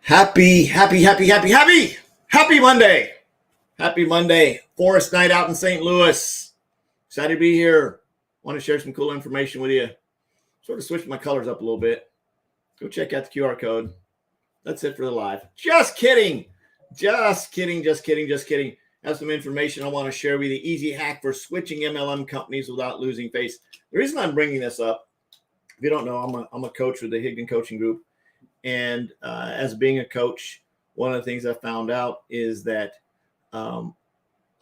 Happy Monday. Happy Monday. Forest night out in St. Louis. Excited to be here. Want to share some cool information with you. Sort of switched my colors up a little bit. Go check out the QR code. That's it for the live. Just kidding. Just kidding. Have some information I want to share with you. The easy hack for switching MLM companies without losing face. The reason I'm bringing this up, if you don't know, I'm a coach with the Higdon Coaching Group. And as being a coach, one of the things I found out is that a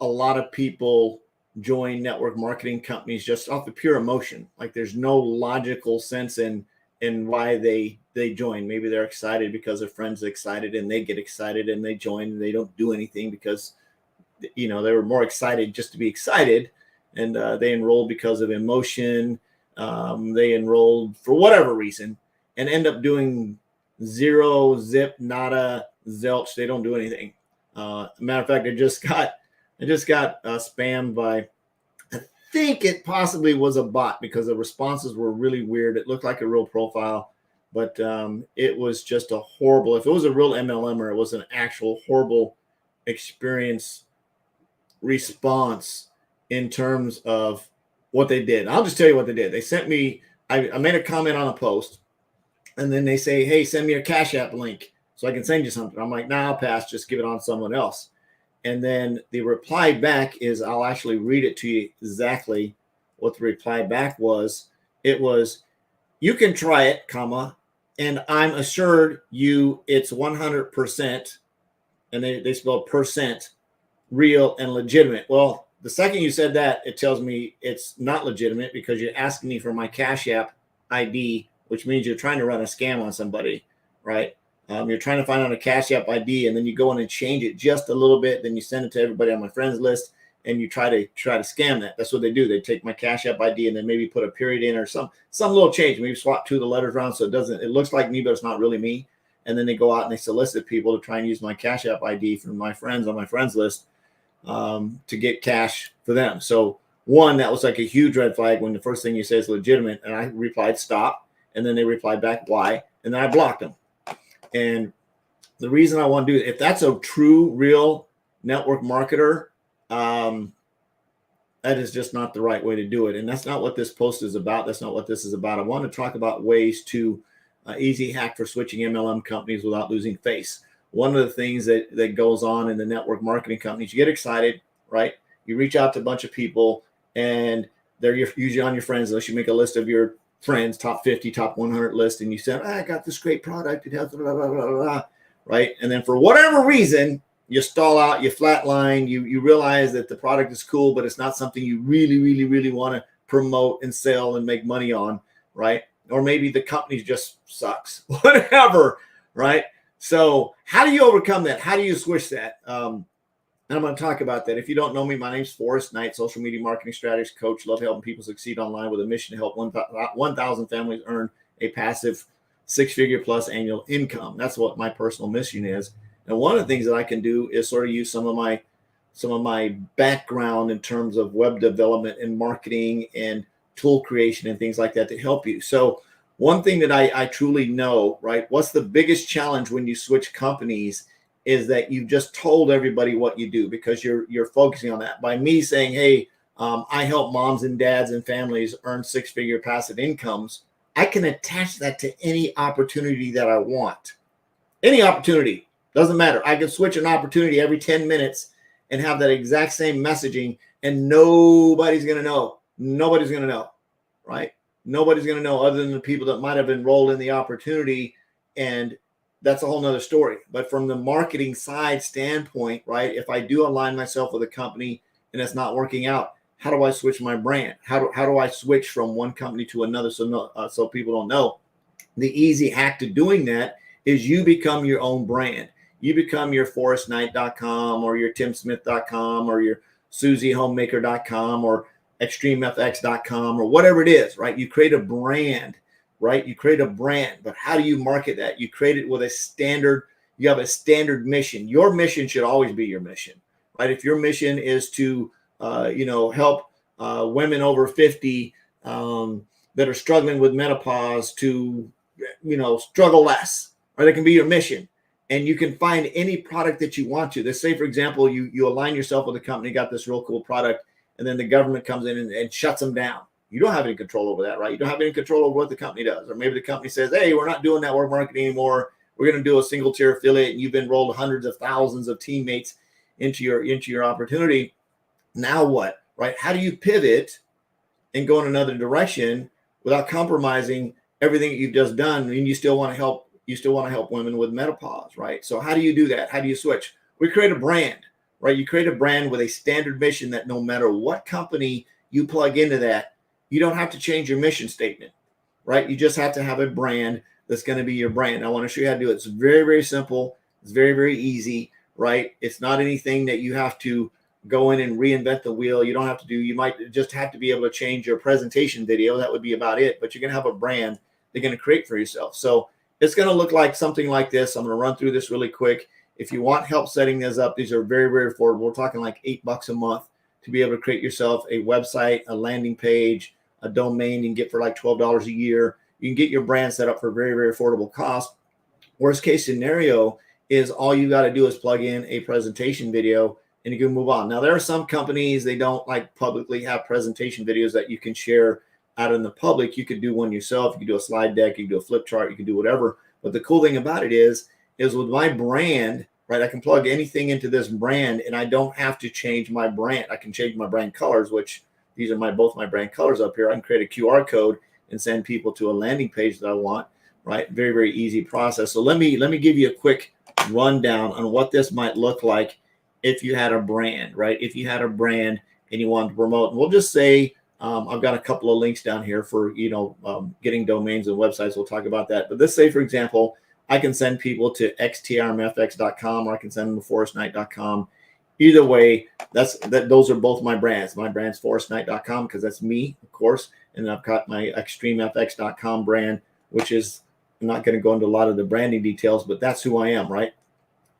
lot of people join network marketing companies just off the pure emotion. Like there's no logical sense in why they join. Maybe they're excited because their friends are excited and they get excited and they join and they don't do anything because, you know, they were more excited just to be excited. And they enrolled because of emotion. They enrolled for whatever reason and end up doing zero, zip, nada, zilch. They don't do anything. Matter of fact, I just got spammed by, I think it possibly was a bot because the responses were really weird. It looked like a real profile, but it was just a horrible, if it was a real MLM, it was an actual horrible experience response in terms of what they did. I'll just tell you what they did. They sent me, I made a comment on a post, and then they say, hey, send me your Cash App link so I can send you something. I'm like, nah, I'll pass. Just give it on someone else. And then the reply back is, I'll actually read it to you exactly what the reply back was. It was, you can try it, comma, and I'm assured you it's 100%, and they spelled percent, real and legitimate. Well, the second you said that, it tells me it's not legitimate because you're asking me for my Cash App ID, which means you're trying to run a scam on somebody, right? You're trying to find out a Cash App ID, and then you go in and change it just a little bit. Then you send it to everybody on my friends list, and you try to scam that. That's what they do. They take my Cash App ID and then maybe put a period in or some little change. Maybe swap two of the letters around so it looks like me, but it's not really me. And then they go out and they solicit people to try and use my Cash App ID from my friends on my friends list to get cash for them. So one, that was like a huge red flag when the first thing you say is legitimate, and I replied stop. And then they replied back, why? And then I blocked them. And the reason I want to do it, if that's a true, real network marketer, that is just not the right way to do it. And that's not what this post is about. That's not what this is about. I want to talk about ways to easy hack for switching MLM companies without losing face. One of the things that goes on in the network marketing companies, you get excited, right? You reach out to a bunch of people, and they're usually on your friends list. You make a list of your friends, top 50, top 100 list, and you said, I got this great product, it has blah, blah, blah, blah, blah, right? And then for whatever reason, you stall out, you flatline, you realize that the product is cool, but it's not something you really want to promote and sell and make money on, right? Or maybe the company just sucks, whatever, right? So how do you overcome that? How do you switch that? And I'm going to talk about that. If you don't know me, my name's Forrest Knight, social media marketing strategist coach. Love helping people succeed online with a mission to help 1,000 families earn a passive six-figure plus annual income. That's what my personal mission is. And one of the things that I can do is sort of use some of my background in terms of web development and marketing and tool creation and things like that to help you. So one thing that I truly know, right? What's the biggest challenge when you switch companies is that you've just told everybody what you do because you're focusing on that. By me saying, hey, I help moms and dads and families earn six-figure passive incomes, I can attach that to any opportunity that I want. Any opportunity, doesn't matter. I can switch an opportunity every 10 minutes and have that exact same messaging, and nobody's going to know. Nobody's going to know, right? Nobody's going to know other than the people that might have enrolled in the opportunity, and that's a whole nother story. But from the marketing side standpoint, right, if I do align myself with a company and it's not working out, how do I switch my brand? How do I switch from one company to another so people don't know? The easy hack to doing that is you become your own brand. You become your ForrestKnight.com or your TimSmith.com or your SusieHomemaker.com or ExtremeFX.com or whatever it is, right? You create a brand. Right? You create a brand, but how do you market that? You create it with a standard, you have a standard mission. Your mission should always be your mission, right? If your mission is to, help women over 50 that are struggling with menopause to, struggle less, right? That can be your mission. and you can find any product that you want to. Let's say, for example, you align yourself with a company, got this real cool product, and then the government comes in and shuts them down. You don't have any control over that, right? You don't have any control over what the company does. Or maybe the company says, hey, we're not doing network marketing anymore. We're going to do a single tier affiliate, and you've enrolled hundreds of thousands of teammates into your opportunity. Now what, right? How do you pivot and go in another direction without compromising everything that you've just done? And you still want to help women with menopause, right? So how do you do that? How do you switch? We create a brand, right? You create a brand with a standard mission that no matter what company you plug into that, you don't have to change your mission statement, right? You just have to have a brand that's going to be your brand. I want to show you how to do it. It's very, very simple. It's very, very easy, right? It's not anything that you have to go in and reinvent the wheel. You don't have to do, you might just have to be able to change your presentation video. That would be about it. But you're going to have a brand they're going to create for yourself. So it's going to look like something like this. I'm going to run through this really quick. If you want help setting this up, these are very, very affordable. We're talking like $8 a month to be able to create yourself a website, a landing page, a domain you can get for like $12 a year. You can get your brand set up for very, very affordable cost. Worst case scenario is all you got to do is plug in a presentation video and you can move on. Now, there are some companies, they don't like publicly have presentation videos that you can share out in the public. You could do one yourself. You could do a slide deck. You can do a flip chart. You can do whatever. But the cool thing about it is with my brand, right, I can plug anything into this brand and I don't have to change my brand. I can change my brand colors, which these are both my brand colors up here. I can create a QR code and send people to a landing page that I want, right? Very, very easy process. So let me give you a quick rundown on what this might look like if you had a brand, right? If you had a brand and you wanted to promote, and we'll just say, I've got a couple of links down here for, getting domains and websites. We'll talk about that. But let's say, for example, I can send people to xtrmfx.com or I can send them to forrestknight.com. Either way, those are both my brands. My brand's forrestknight.com because that's me, of course. And I've got my extremefx.com brand, which is, I'm not going to go into a lot of the branding details, but that's who I am, right?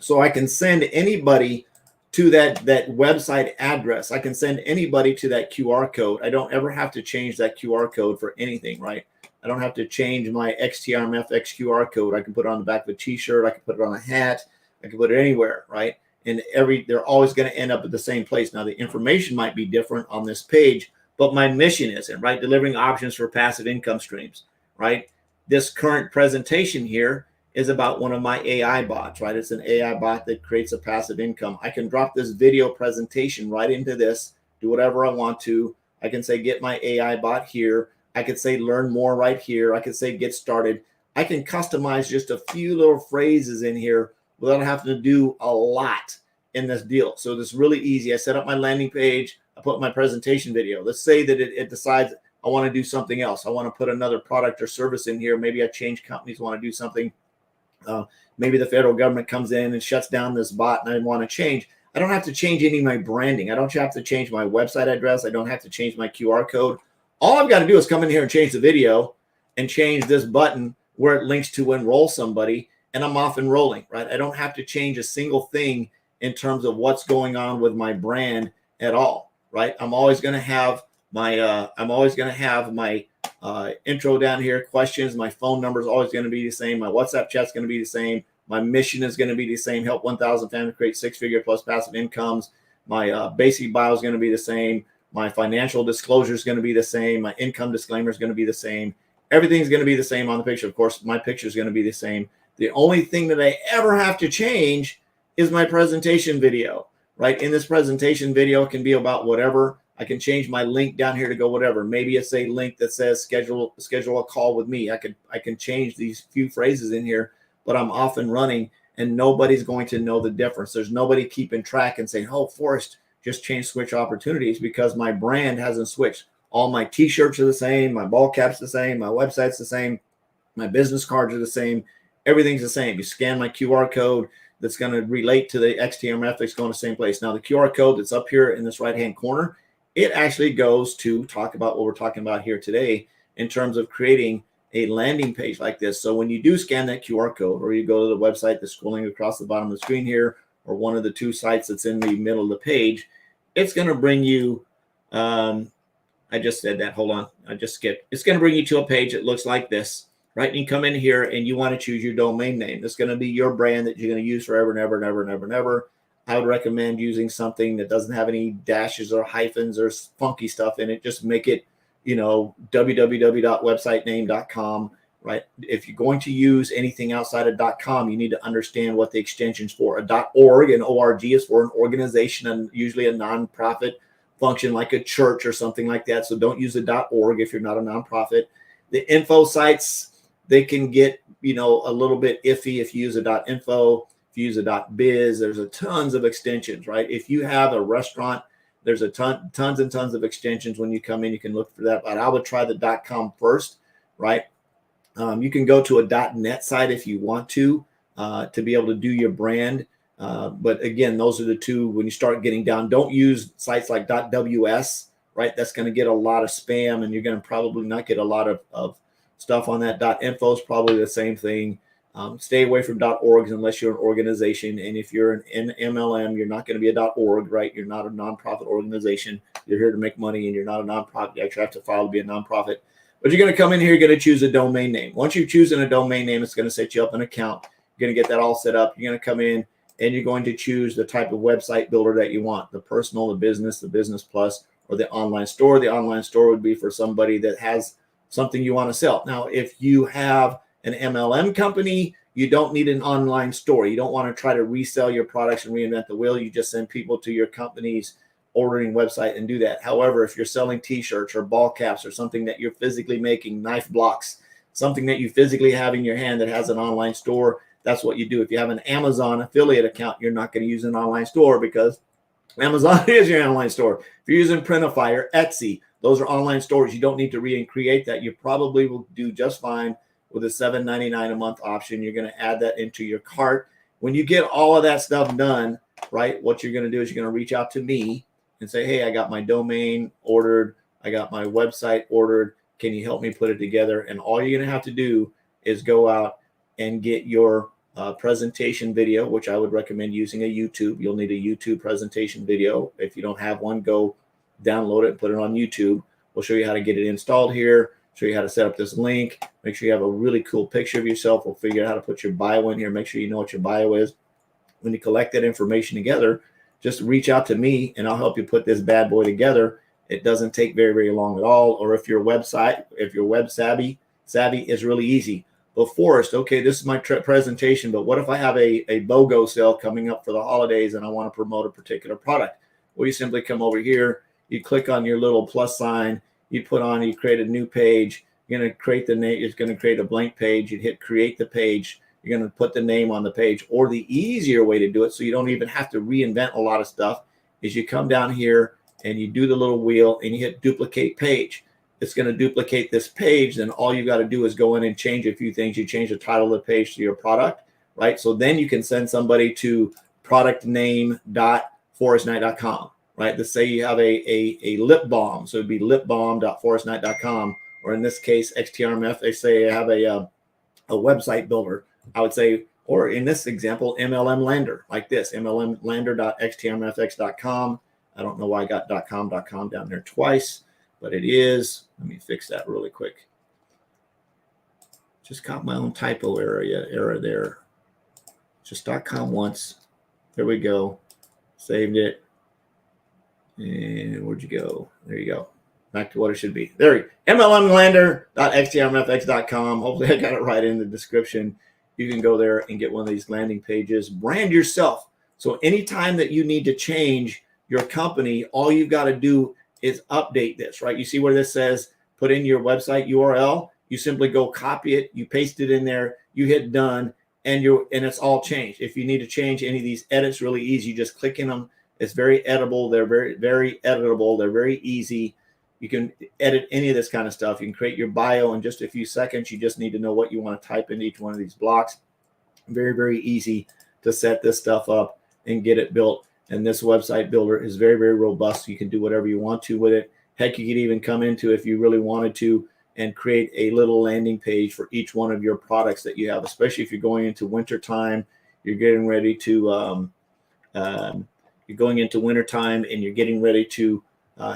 So I can send anybody to that website address. I can send anybody to that QR code. I don't ever have to change that QR code for anything, right? I don't have to change my XTRMFX QR code. I can put it on the back of a t-shirt. I can put it on a hat. I can put it anywhere, right? And they're always going to end up at the same place. Now, the information might be different on this page, but my mission isn't, right? Delivering options for passive income streams, right? This current presentation here is about one of my AI bots, right? It's an AI bot that creates a passive income. I can drop this video presentation right into this, do whatever I want to. I can say, get my AI bot here. I could say, learn more right here. I could say, get started. I can customize just a few little phrases in here without having to do a lot in this deal. So this is really easy. I set up my landing page. I put my presentation video. Let's say that it decides I want to do something else. I want to put another product or service in here. Maybe I change companies, want to do something. Maybe the federal government comes in and shuts down this bot and I want to change. I don't have to change any of my branding. I don't have to change my website address. I don't have to change my QR code. All I've got to do is come in here and change the video and change this button where it links to enroll somebody, and I'm off and rolling, right? I don't have to change a single thing in terms of what's going on with my brand at all, right? I'm always going to have my intro down here, questions. My phone number is always going to be the same. My WhatsApp chat's going to be the same. My mission is going to be the same. Help 1,000 families create six-figure plus passive incomes. My basic bio is going to be the same. My financial disclosure is going to be the same. My income disclaimer is going to be the same. Everything's going to be the same on the picture. Of course, my picture is going to be the same. The only thing that I ever have to change is my presentation video, right? In this presentation video, it can be about whatever. I can change my link down here to go whatever. Maybe it's a link that says schedule a call with me. I can change these few phrases in here, but I'm off and running and nobody's going to know the difference. There's nobody keeping track and saying, oh, Forrest just changed switch opportunities, because my brand hasn't switched. All my t-shirts are the same. My ball cap's the same. My website's the same. My business cards are the same. Everything's the same. You scan my QR code that's going to relate to the XTMF. It's going to the same place. Now, the QR code that's up here in this right-hand corner, it actually goes to talk about what we're talking about here today in terms of creating a landing page like this. So when you do scan that QR code, or you go to the website that's scrolling across the bottom of the screen here, or one of the two sites that's in the middle of the page, it's going to bring you, I just said that, hold on, I just skipped. It's going to bring you to a page that looks like this, right? And you come in here and you want to choose your domain name. It's going to be your brand that you're going to use forever and ever and ever and ever and ever. I would recommend using something that doesn't have any dashes or hyphens or funky stuff in it. Just make it, www.websitename.com, right? If you're going to use anything outside of .com, you need to understand what the extension's for. A .org and .org is for an organization and usually a nonprofit function like a church or something like that. So don't use a .org if you're not a nonprofit. The info sites, they can get, a little bit iffy if you use a .info. If you use a .biz, there's a tons of extensions, right? If you have a restaurant, there's a tons and tons of extensions. When you come in, you can look for that. But I would try the .com first, right? You can go to a .net site if you want to be able to do your brand. But again, those are the two. When you start getting down, don't use sites like .ws, right? That's going to get a lot of spam, and you're going to probably not get a lot of stuff on that. .info is probably the same thing. Stay away from .orgs unless you're an organization. And if you're an MLM, you're not going to be a .org, right? You're not a nonprofit organization. You're here to make money, and you're not a nonprofit. You actually have to file to be a nonprofit. But you're going to come in here, you're going to choose a domain name. Once you've chosen a domain name, it's going to set you up an account. You're going to get that all set up. You're going to come in, and you're going to choose the type of website builder that you want, the personal, the business plus, or the online store. The online store would be for somebody that has something you want to sell. Now, if you have an MLM company, you don't need an online store. You don't want to try to resell your products and reinvent the wheel. You just send people to your company's ordering website and do that. However, if you're selling t-shirts or ball caps or something that you're physically making, knife blocks, something that you physically have in your hand that has an online store, that's what you do. If you have an Amazon affiliate account, you're not going to use an online store because Amazon is your online store. If you're using Printify or Etsy, those are online stores. You don't need to recreate that. You probably will do just fine with a $7.99 a month option. You're going to add that into your cart. When you get all of that stuff done, right, what you're going to do is you're going to reach out to me and say, hey, I got my domain ordered. I got my website ordered. Can you help me put it together? And all you're going to have to do is go out and get your presentation video, which I would recommend using a YouTube. You'll need a YouTube presentation video. If you don't have one, go download it and put it on YouTube. We'll show you how to get it installed here, show you how to set up this link. Make sure you have a really cool picture of yourself. We'll figure out how to put your bio in here. Make sure you know what your bio is. When you collect that information together, just reach out to me and I'll help you put this bad boy together. It doesn't take very, very long at all. Or if you're web savvy is really easy. But Forrest, okay, this is my presentation, but what if I have a BOGO sale coming up for the holidays and I want to promote a particular product? Well, you simply come over here, you click on your little plus sign, you create a new page, you're going to create the name, it's going to create a blank page, you hit create the page, you're going to put the name on the page. Or the easier way to do it, so you don't even have to reinvent a lot of stuff, is you come down here and you do the little wheel and you hit duplicate page. It's going to duplicate this page. Then all you got to do is go in and change a few things. You change the title of the page to your product, right? So then you can send somebody to productname.forrestknight.com, right? Let's say you have a lip balm. So it'd be lipbalm.forrestknight.com, or in this case, XTRMF, they say I have a website builder. I would say, or in this example, MLM Lander, like this, mlmlander.xtrmfx.com. I don't know why I got .com down there twice, but it is. Let me fix that really quick. Just caught my own typo error there. Just .com once. There we go. Saved it. And where'd you go? There you go. Back to what it should be. There you go. mlmlander.xtrmfx.com. Hopefully I got it right in the description. You can go there and get one of these landing pages. Brand yourself. So anytime that you need to change your company, all you've got to do is update this, right? You see where this says put in your website URL. You simply go copy it, you paste it in there, you hit done, and it's all changed. If you need to change any of these edits, really easy. You just click in them. It's very editable. They're very, very editable. They're very easy. You can edit any of this kind of stuff. You can create your bio in just a few seconds. You just need to know what you want to type into each one of these blocks. Very, very easy to set this stuff up and get it built. And this website builder is very, very robust. You can do whatever you want to with it. Heck, you could even come into, if you really wanted to, and create a little landing page for each one of your products that you have, especially if you're going into winter time, you're getting ready to, you're going into winter time and you're getting ready to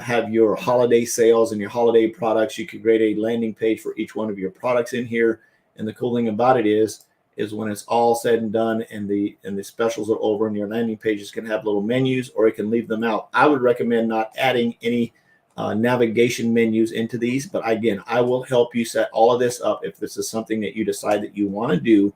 have your holiday sales and your holiday products. You could create a landing page for each one of your products in here. And the cool thing about it is when it's all said and done and the specials are over, and your landing pages can have little menus, or it can leave them out. I would recommend not adding any navigation menus into these, but again, I will help you set all of this up. If this is something that you decide that you want to do,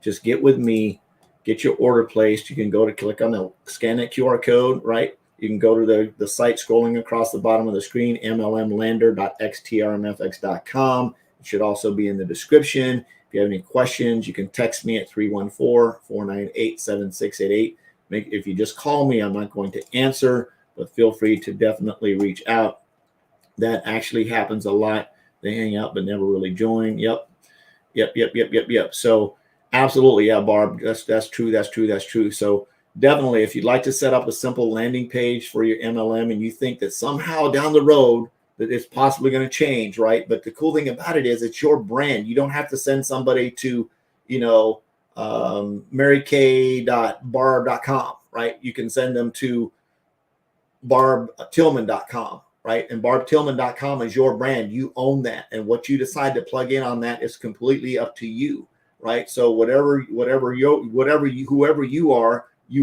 just get with me, get your order placed. You can go to click on the scan that QR code, right? You can go to the site scrolling across the bottom of the screen, mlmlander.xtrmfx.com. It should also be in the description. If you have any questions, you can text me at 314-498-7688. If you just call me, I'm not going to answer, but feel free to definitely reach out. That actually happens a lot. They hang out but never really join. Yep. So absolutely, yeah, Barb, that's true. So definitely, if you'd like to set up a simple landing page for your MLM and you think that somehow down the road that it's possibly going to change, right? But the cool thing about it is it's your brand. You don't have to send somebody to, marykay.barb.com, right? You can send them to barbtillman.com, right? And barbtillman.com is your brand. You own that. And what you decide to plug in on that is completely up to you, right? So whoever you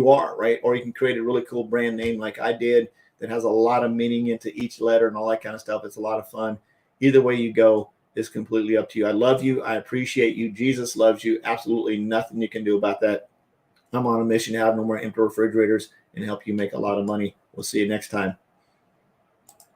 are, right? Or you can create a really cool brand name like I did that has a lot of meaning into each letter and all that kind of stuff. It's a lot of fun. Either way you go is completely up to you. I love you. I appreciate you. Jesus loves you. Absolutely nothing you can do about that. I'm on a mission to have no more empty refrigerators and help you make a lot of money. We'll see you next time.